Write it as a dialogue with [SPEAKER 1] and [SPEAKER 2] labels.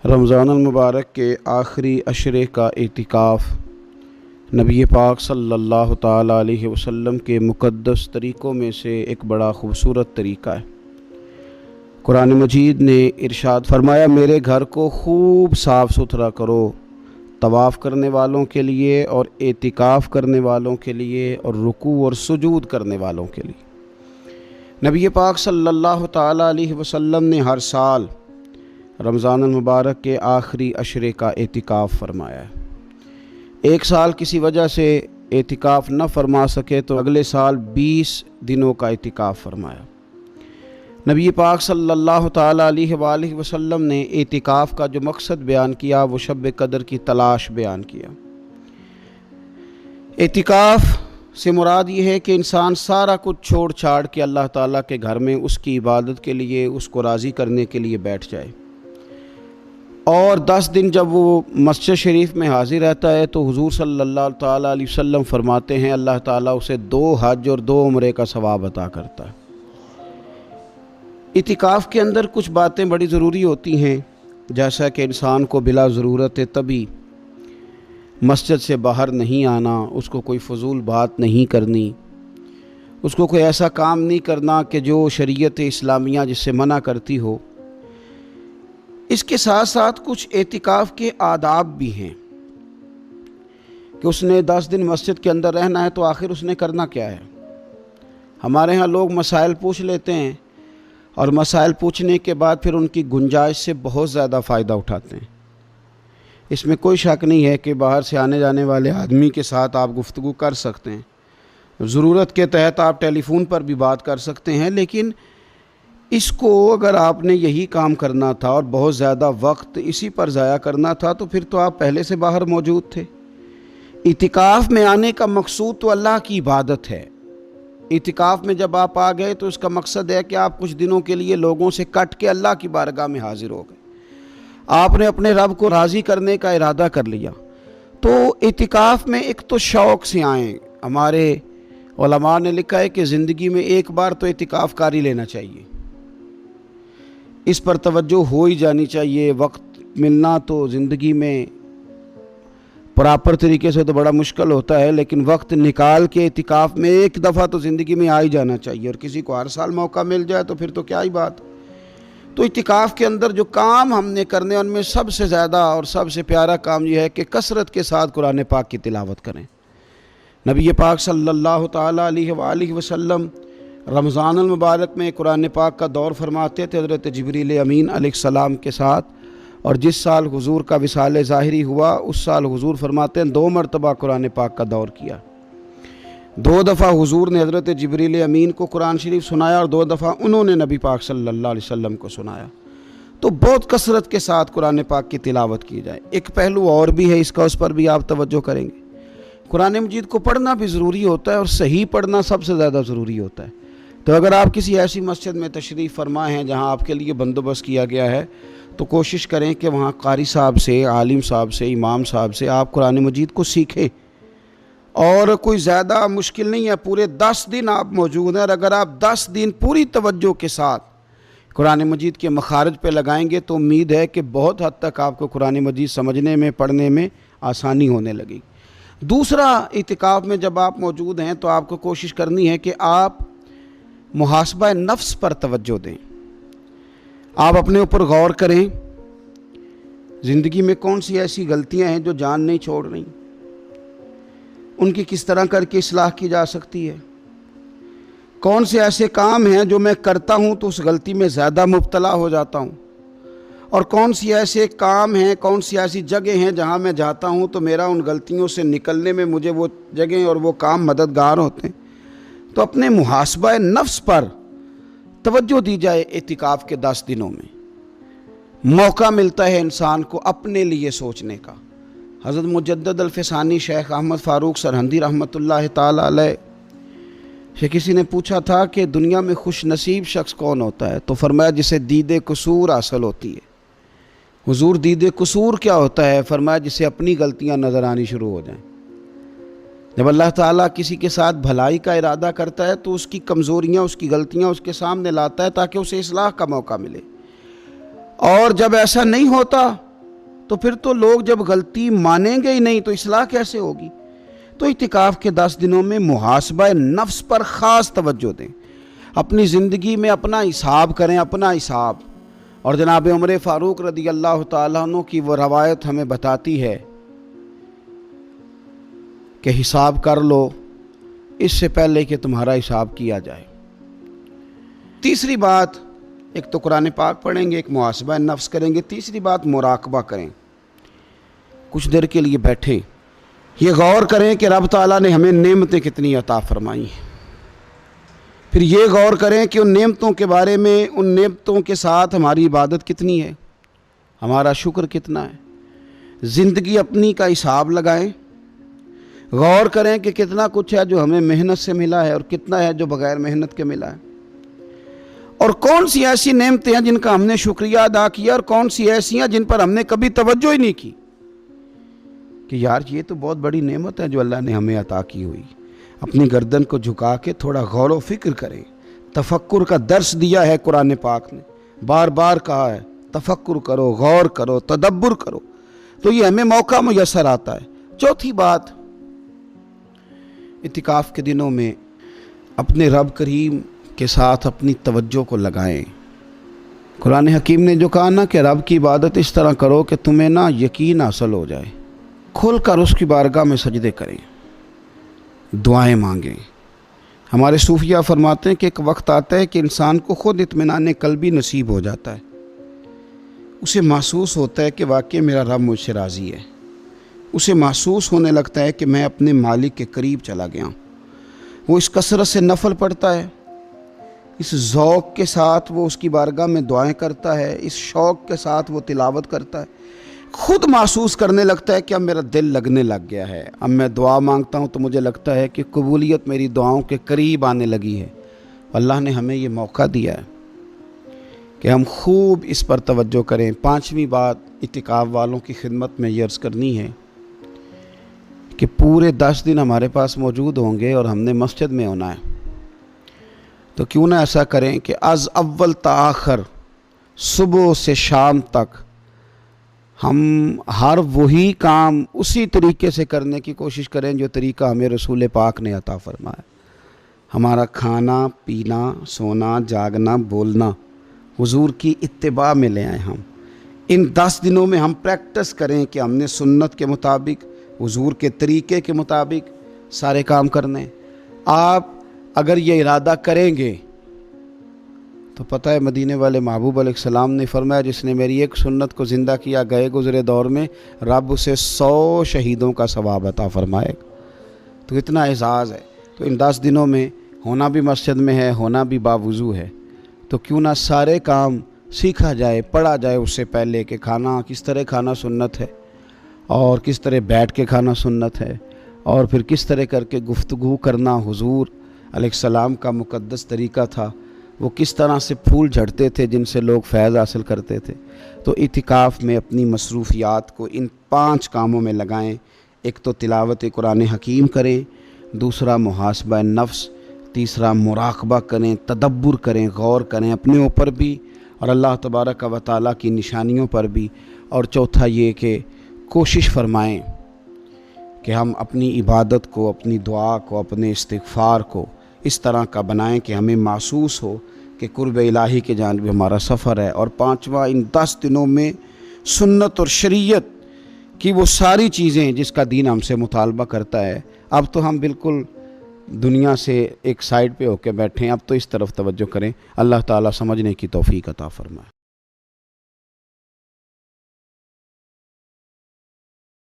[SPEAKER 1] رمضان المبارک کے آخری عشرے کا اعتکاف نبی پاک صلی اللہ تعالیٰ علیہ وسلم کے مقدس طریقوں میں سے ایک بڑا خوبصورت طریقہ ہے۔ قرآن مجید نے ارشاد فرمایا، میرے گھر کو خوب صاف ستھرا کرو، طواف کرنے والوں کے لیے اور اعتکاف کرنے والوں کے لیے اور رکوع اور سجود کرنے والوں کے لیے۔ نبی پاک صلی اللہ تعالیٰ علیہ وسلم نے ہر سال رمضان المبارک کے آخری عشرے کا اعتکاف فرمایا ہے۔ ایک سال کسی وجہ سے اعتکاف نہ فرما سکے تو اگلے سال 20 دنوں کا اعتکاف فرمایا۔ نبی پاک صلی اللہ تعالیٰ علیہ وآلہ وسلم نے اعتکاف کا جو مقصد بیان کیا وہ شب قدر کی تلاش بیان کیا۔ اعتکاف سے مراد یہ ہے کہ انسان سارا کچھ چھوڑ چھاڑ کے اللہ تعالیٰ کے گھر میں اس کی عبادت کے لیے، اس کو راضی کرنے کے لیے بیٹھ جائے، اور 10 دن جب وہ مسجد شریف میں حاضر رہتا ہے تو حضور صلی اللہ تعالیٰ علیہ وسلم فرماتے ہیں اللہ تعالیٰ اسے 2 حج اور 2 عمرے کا ثواب عطا کرتا ہے۔ اعتکاف کے اندر کچھ باتیں بڑی ضروری ہوتی ہیں، جیسا کہ انسان کو بلا ضرورت طبی مسجد سے باہر نہیں آنا، اس کو کوئی فضول بات نہیں کرنی، اس کو کوئی ایسا کام نہیں کرنا کہ جو شریعت اسلامیہ جس سے منع کرتی ہو۔ اس کے ساتھ ساتھ کچھ اعتکاف کے آداب بھی ہیں کہ اس نے 10 دن مسجد کے اندر رہنا ہے تو آخر اس نے کرنا کیا ہے۔ ہمارے ہاں لوگ مسائل پوچھ لیتے ہیں اور مسائل پوچھنے کے بعد پھر ان کی گنجائش سے بہت زیادہ فائدہ اٹھاتے ہیں۔ اس میں کوئی شک نہیں ہے کہ باہر سے آنے جانے والے آدمی کے ساتھ آپ گفتگو کر سکتے ہیں، ضرورت کے تحت آپ ٹیلی فون پر بھی بات کر سکتے ہیں، لیکن اس کو اگر آپ نے یہی کام کرنا تھا اور بہت زیادہ وقت اسی پر ضائع کرنا تھا تو پھر تو آپ پہلے سے باہر موجود تھے۔ اعتکاف میں آنے کا مقصود تو اللہ کی عبادت ہے۔ اعتکاف میں جب آپ آ گئے تو اس کا مقصد ہے کہ آپ کچھ دنوں کے لیے لوگوں سے کٹ کے اللہ کی بارگاہ میں حاضر ہو گئے، آپ نے اپنے رب کو راضی کرنے کا ارادہ کر لیا۔ تو اعتکاف میں ایک تو شوق سے آئیں۔ ہمارے علماء نے لکھا ہے کہ زندگی میں ایک بار تو اعتکاف کاری لینا چاہیے، اس پر توجہ ہو ہی جانی چاہیے۔ وقت ملنا تو زندگی میں پراپر طریقے سے تو بڑا مشکل ہوتا ہے، لیکن وقت نکال کے اعتکاف میں ایک دفعہ تو زندگی میں آ ہی جانا چاہیے، اور کسی کو ہر سال موقع مل جائے تو پھر تو کیا ہی بات۔ تو اعتکاف کے اندر جو کام ہم نے کرنے ان میں سب سے زیادہ اور سب سے پیارا کام یہ ہے کہ کثرت کے ساتھ قرآن پاک کی تلاوت کریں۔ نبی پاک صلی اللہ تعالیٰ علیہ وآلہ وسلم رمضان المبارک میں قرآن پاک کا دور فرماتے تھے حضرت جبریل امین علیہ السلام کے ساتھ، اور جس سال حضور کا وصال ظاہری ہوا اس سال حضور فرماتے ہیں 2 مرتبہ قرآن پاک کا دور کیا۔ 2 دفعہ حضور نے حضرت جبریل امین کو قرآن شریف سنایا اور 2 دفعہ انہوں نے نبی پاک صلی اللہ علیہ وسلم کو سنایا۔ تو بہت کثرت کے ساتھ قرآن پاک کی تلاوت کی جائے۔ ایک پہلو اور بھی ہے اس کا، اس پر بھی آپ توجہ کریں گے۔ قرآن مجید کو پڑھنا بھی ضروری ہوتا ہے اور صحیح پڑھنا سب سے زیادہ ضروری ہوتا ہے۔ تو اگر آپ کسی ایسی مسجد میں تشریف فرما ہیں جہاں آپ کے لیے بندوبست کیا گیا ہے تو کوشش کریں کہ وہاں قاری صاحب سے، عالم صاحب سے، امام صاحب سے آپ قرآن مجید کو سیکھیں، اور کوئی زیادہ مشکل نہیں ہے، پورے 10 دن آپ موجود ہیں، اور اگر آپ 10 دن پوری توجہ کے ساتھ قرآن مجید کے مخارج پہ لگائیں گے تو امید ہے کہ بہت حد تک آپ کو قرآن مجید سمجھنے میں، پڑھنے میں آسانی ہونے لگی۔ دوسرا، اعتکاف میں جب آپ موجود ہیں تو آپ کو کوشش کرنی ہے کہ آپ محاسبہ نفس پر توجہ دیں۔ آپ اپنے اوپر غور کریں، زندگی میں کون سی ایسی غلطیاں ہیں جو جان نہیں چھوڑ رہی، ان کی کس طرح کر کے اصلاح کی جا سکتی ہے۔ کون سے ایسے کام ہیں جو میں کرتا ہوں تو اس غلطی میں زیادہ مبتلا ہو جاتا ہوں، اور کون سی ایسے کام ہیں، کون سی ایسی جگہ ہیں جہاں میں جاتا ہوں تو میرا ان غلطیوں سے نکلنے میں مجھے وہ جگہیں اور وہ کام مددگار ہوتے ہیں۔ تو اپنے محاسبہ نفس پر توجہ دی جائے۔ اعتکاف کے 10 دنوں میں موقع ملتا ہے انسان کو اپنے لیے سوچنے کا۔ حضرت مجدد الفسانی شیخ احمد فاروق سرہندی رحمۃ اللہ تعالیٰ علیہ سے کسی نے پوچھا تھا کہ دنیا میں خوش نصیب شخص کون ہوتا ہے، تو فرمایا جسے دید قصور حاصل ہوتی ہے۔ حضور دید قصور کیا ہوتا ہے؟ فرمایا جسے اپنی غلطیاں نظر آنی شروع ہو جائیں۔ جب اللہ تعالیٰ کسی کے ساتھ بھلائی کا ارادہ کرتا ہے تو اس کی کمزوریاں، اس کی غلطیاں اس کے سامنے لاتا ہے تاکہ اسے اصلاح کا موقع ملے، اور جب ایسا نہیں ہوتا تو پھر تو لوگ جب غلطی مانیں گے ہی نہیں تو اصلاح کیسے ہوگی؟ تو اعتکاف کے 10 دنوں میں محاسبہ نفس پر خاص توجہ دیں، اپنی زندگی میں اپنا حساب کریں، اپنا حساب۔ اور جناب عمر فاروق رضی اللہ تعالیٰ عنہ کی وہ روایت ہمیں بتاتی ہے کہ حساب کر لو اس سے پہلے کہ تمہارا حساب کیا جائے۔ تیسری بات، ایک تو قرآن پاک پڑھیں گے، ایک محاسبہ نفس کریں گے، تیسری بات مراقبہ کریں۔ کچھ دیر کے لیے بیٹھیں، یہ غور کریں کہ رب تعالیٰ نے ہمیں نعمتیں کتنی عطا فرمائی ہیں، پھر یہ غور کریں کہ ان نعمتوں کے بارے میں، ان نعمتوں کے ساتھ ہماری عبادت کتنی ہے، ہمارا شکر کتنا ہے۔ زندگی اپنی کا حساب لگائیں، غور کریں کہ کتنا کچھ ہے جو ہمیں محنت سے ملا ہے اور کتنا ہے جو بغیر محنت کے ملا ہے، اور کون سی ایسی نعمتیں ہیں جن کا ہم نے شکریہ ادا کیا اور کون سی ایسی ہیں جن پر ہم نے کبھی توجہ ہی نہیں کی کہ یار یہ تو بہت بڑی نعمت ہے جو اللہ نے ہمیں عطا کی ہوئی۔ اپنی گردن کو جھکا کے تھوڑا غور و فکر کریں۔ تفکر کا درس دیا ہے قرآن پاک نے، بار بار کہا ہے تفکر کرو، غور کرو، تدبر کرو، تو یہ ہمیں موقع میسر آتا ہے۔ چوتھی بات، اعتکاف کے دنوں میں اپنے رب کریم کے ساتھ اپنی توجہ کو لگائیں۔ قرآن حکیم نے جو کہا نا کہ رب کی عبادت اس طرح کرو کہ تمہیں نا یقین حاصل ہو جائے، کھل کر اس کی بارگاہ میں سجدے کریں، دعائیں مانگیں۔ ہمارے صوفیہ فرماتے ہیں کہ ایک وقت آتا ہے کہ انسان کو خود اطمینان قلبی نصیب ہو جاتا ہے، اسے محسوس ہوتا ہے کہ واقعی میرا رب مجھ سے راضی ہے، اسے محسوس ہونے لگتا ہے کہ میں اپنے مالک کے قریب چلا گیا ہوں۔ وہ اس کثرت سے نفل پڑھتا ہے، اس ذوق کے ساتھ وہ اس کی بارگاہ میں دعائیں کرتا ہے، اس شوق کے ساتھ وہ تلاوت کرتا ہے، خود محسوس کرنے لگتا ہے کہ اب میرا دل لگنے لگ گیا ہے، اب میں دعا مانگتا ہوں تو مجھے لگتا ہے کہ قبولیت میری دعاؤں کے قریب آنے لگی ہے۔ اللہ نے ہمیں یہ موقع دیا ہے کہ ہم خوب اس پر توجہ کریں۔ پانچویں بات اعتکاف والوں کی خدمت میں یہ عرض کرنی ہے کہ پورے 10 دن ہمارے پاس موجود ہوں گے اور ہم نے مسجد میں ہونا ہے، تو کیوں نہ ایسا کریں کہ از اول تا آخر، صبح سے شام تک ہم ہر وہی کام اسی طریقے سے کرنے کی کوشش کریں جو طریقہ ہمیں رسول پاک نے عطا فرمایا۔ ہمارا کھانا پینا، سونا جاگنا، بولنا حضور کی اتباع میں لے آئیں۔ ہم ان 10 دنوں میں ہم پریکٹس کریں کہ ہم نے سنت کے مطابق، حضور کے طریقے کے مطابق سارے کام کرنے۔ آپ اگر یہ ارادہ کریں گے تو پتہ ہے مدینے والے محبوب علیہ السلام نے فرمایا جس نے میری ایک سنت کو زندہ کیا گئے گزرے دور میں رب اسے 100 شہیدوں کا ثواب عطا فرمائے گا۔ تو اتنا اعزاز ہے۔ تو ان 10 دنوں میں ہونا بھی مسجد میں ہے، ہونا بھی باوضو ہے، تو کیوں نہ سارے کام سیکھا جائے، پڑھا جائے اس سے پہلے کہ کھانا کس طرح کھانا سنت ہے، اور کس طرح بیٹھ کے کھانا سنت ہے، اور پھر کس طرح کر کے گفتگو کرنا حضور علیہ السلام کا مقدس طریقہ تھا، وہ کس طرح سے پھول جھڑتے تھے جن سے لوگ فیض حاصل کرتے تھے۔ تو اعتکاف میں اپنی مصروفیات کو ان 5 کاموں میں لگائیں۔ ایک تو تلاوت قرآن حکیم کریں، دوسرا محاسبہ نفس، تیسرا مراقبہ کریں، تدبر کریں، غور کریں اپنے اوپر بھی اور اللہ تبارک و تعالیٰ کی نشانیوں پر بھی، اور چوتھا یہ کہ کوشش فرمائیں کہ ہم اپنی عبادت کو، اپنی دعا کو، اپنے استغفار کو اس طرح کا بنائیں کہ ہمیں محسوس ہو کہ قرب الہی کے جانب ہمارا سفر ہے۔ اور پانچواں، ان 10 دنوں میں سنت اور شریعت کی وہ ساری چیزیں جس کا دین ہم سے مطالبہ کرتا ہے، اب تو ہم بالکل دنیا سے ایک سائیڈ پہ ہو کے بیٹھیں، اب تو اس طرف توجہ کریں۔ اللہ تعالیٰ سمجھنے کی توفیق عطا فرمائے۔